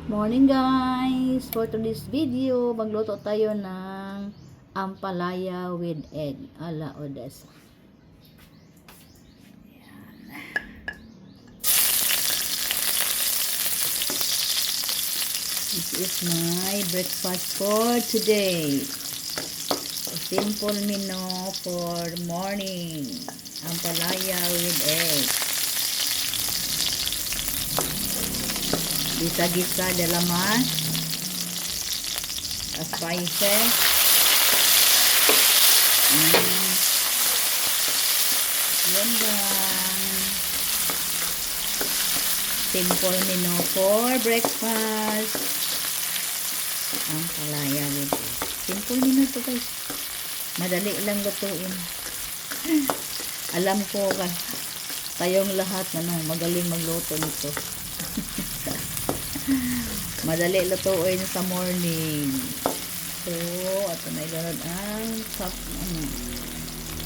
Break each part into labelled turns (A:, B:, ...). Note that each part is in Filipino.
A: Morning guys! For today's video, magluto tayo ng ampalaya with egg ala Odessa. This is my breakfast for today. A simple menu for morning. Ampalaya with egg. Gisa-gisa de laman, spices, yan lang. Simple menu for breakfast. Ampalaya with egg. Simple menu to guys. Madali lang lutuin. Alam ko kayong lahat magaling magluto nito. Madali lutuin sa morning. So, ito na ilanod ang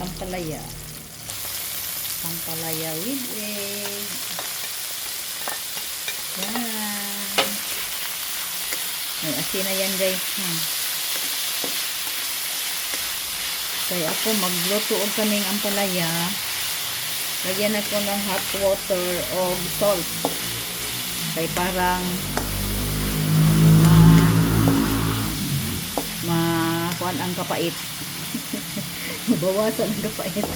A: ampalaya. Ampalaya with egg. Yan. May asin na yan guys. Kaya ako magluto og kaming ampalaya. Lagyan ako ng hot water o salt. Kaya parang kuan ang kapait. Bawasan ang kapait.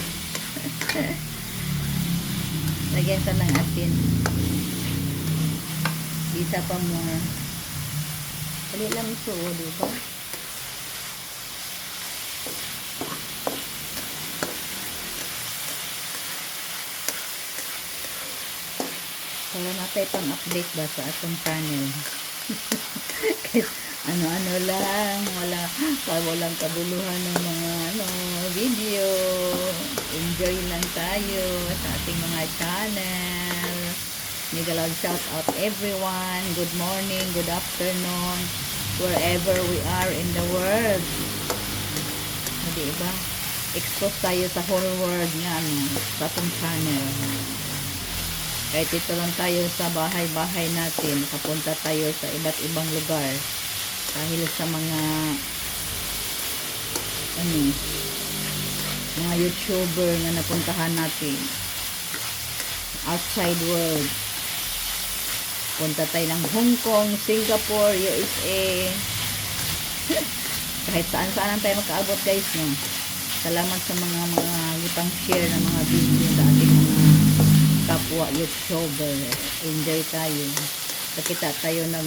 A: Lagyan ka ng asin. Isa pa more. Dali lang ito, diba? Wala natin pang update ba sa atong channel. Ano-ano lang, walang kabuluhan ng mga video. Enjoy lang tayo sa ating mga channel. Miguel, shout out everyone. Good morning, good afternoon, wherever we are in the world. Diba? Expose tayo sa whole world nga sa atong channel. Kahit ito lang tayo sa bahay-bahay natin, kapunta tayo sa iba't ibang lugar dahil sa mga mga YouTuber na napuntahan natin outside world. Punta tayo ng Hong Kong, Singapore, USA. Kahit saan-saan tayo makaabot guys, no? Salamat sa mga gipang share ng mga video sa ating mga kapwa YouTuber. Enjoy tayo. Nakita tayo ng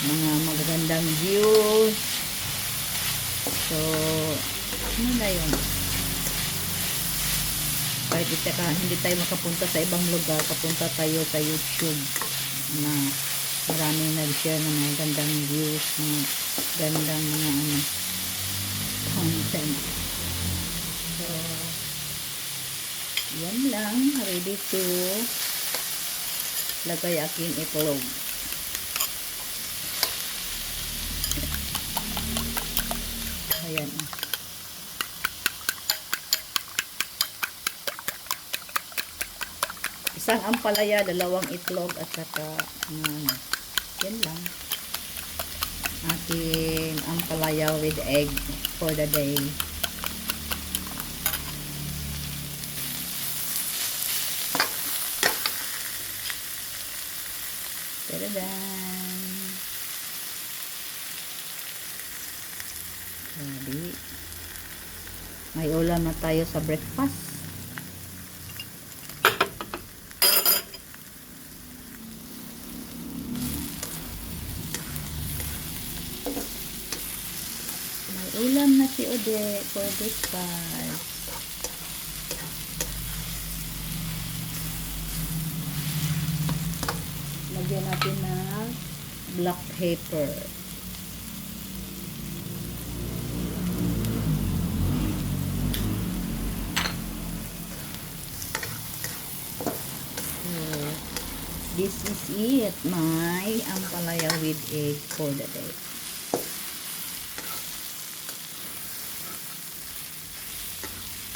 A: mga magagandang views. So, ano na yun? Kahit hindi tayo makapunta sa ibang lugar, kapunta tayo sa YouTube na maraming nag-share ng mga gandang views, mga gandang mga content. So, yan lang, ready to lagay aking itlog. Ayan. Isang ampalaya, dalawang itlog at saka yan lang. Ating ampalaya with egg for the day. Tadaan! Ready. May ulam na tayo sa breakfast. May ulam na si Ode for breakfast. Lagyan natin ng black pepper. This is it, my ampalaya with egg for the day.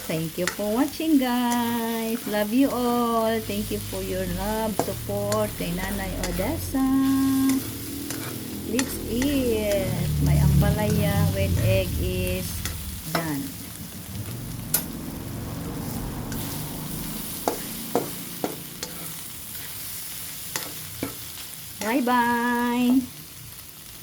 A: Thank you for watching, guys. Love you all. Thank you for your love, support kay Nanay Odessa. Let's eat. My ampalaya with egg is done. Bye-bye.